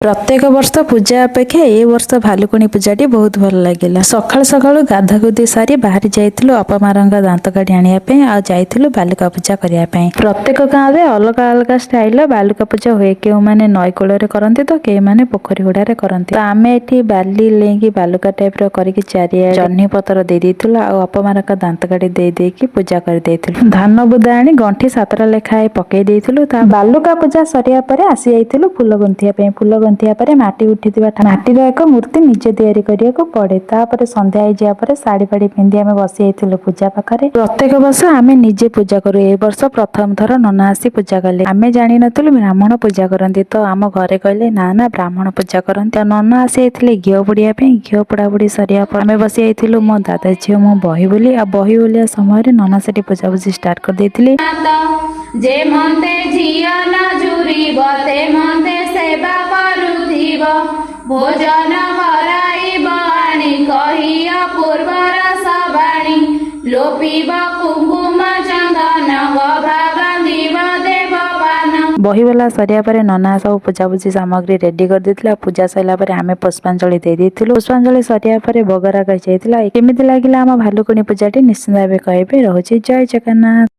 प्रत्येक वर्ष पूजा अपेक्षा ए वर्ष भालुकुणी पूजाटी बहुत भल लगिला। सकाळु सकाळु गाधागुधी सारी बाहरी जाइथिलु अपमारंग दांत काढी आनिया पे आ जाइथिलु बालुका पूजा करिया पे। प्रत्येक गाँव रे अलग अलग स्टाइल बालुका पूजा हुए। केउ माने नई कूल रे करंती तो केउ माने पोखरी हुडा रे करंती। तो आमे एठी बाली लेंगी बालुका टाइप रो करिकि चारिया जन्ही पतर दे देइथिलु आ अपमारंग दांत काढी दे देकी पूजा कर देइथिलु। धान बुदा आनी गंठी सातरा लेखाए पके देइथिलु। ता बालुका पूजा सरिया परे आसी जाइथिलु फूल गुंथिया पे। फूल गुंथिया परे माटी उठिथिबा माटीर एक मूर्ति निजे तैयारी करियाको पड़े। तापर संध्या होई जिया परे साड़ी फाड़ी पिंधि आमे बसी आइथिलु पूजा पाखरे। प्रत्येक वर्ष आमे निजे पूजा करू। ए वर्ष प्रथम थर नना आसी पूजा कले। आमे जानि नथिलु ब्राह्मण पूजा करंती। तो आम घरे कहले ना ना ब्राह्मण पूजा करंती। नना आसी आइथिले घिओ पुड़िया पे। घिओ पोड़ा पुड़ी सरिया पर आमे बसी आइथिलु मो दादा झियो मो बही बोली आ बही बोलिया समय रे नना सेठी पूजा पूजी स्टार्ट कर देथिले। जे मते झियो न जुरिब ते मते सेवा करुथिब भोजन कराइब आनी कहिया पूर्वर सबाणी लोपिब कुंकुम चंदन गभा बांधिब देवपान। बही वाला सरिया पर नना सब पूजा पूजी सामग्री रेडी कर देथिला। पूजा सैला पर आमे पुष्पांजलि दे देथिलु। पुष्पांजलि सरिया पर बगरा कहि जाइथिला। केमिति लागिला हम भालुकुणी पूजाटी निश्चित भाबे कहबे। रहउची जय जगन्नाथ।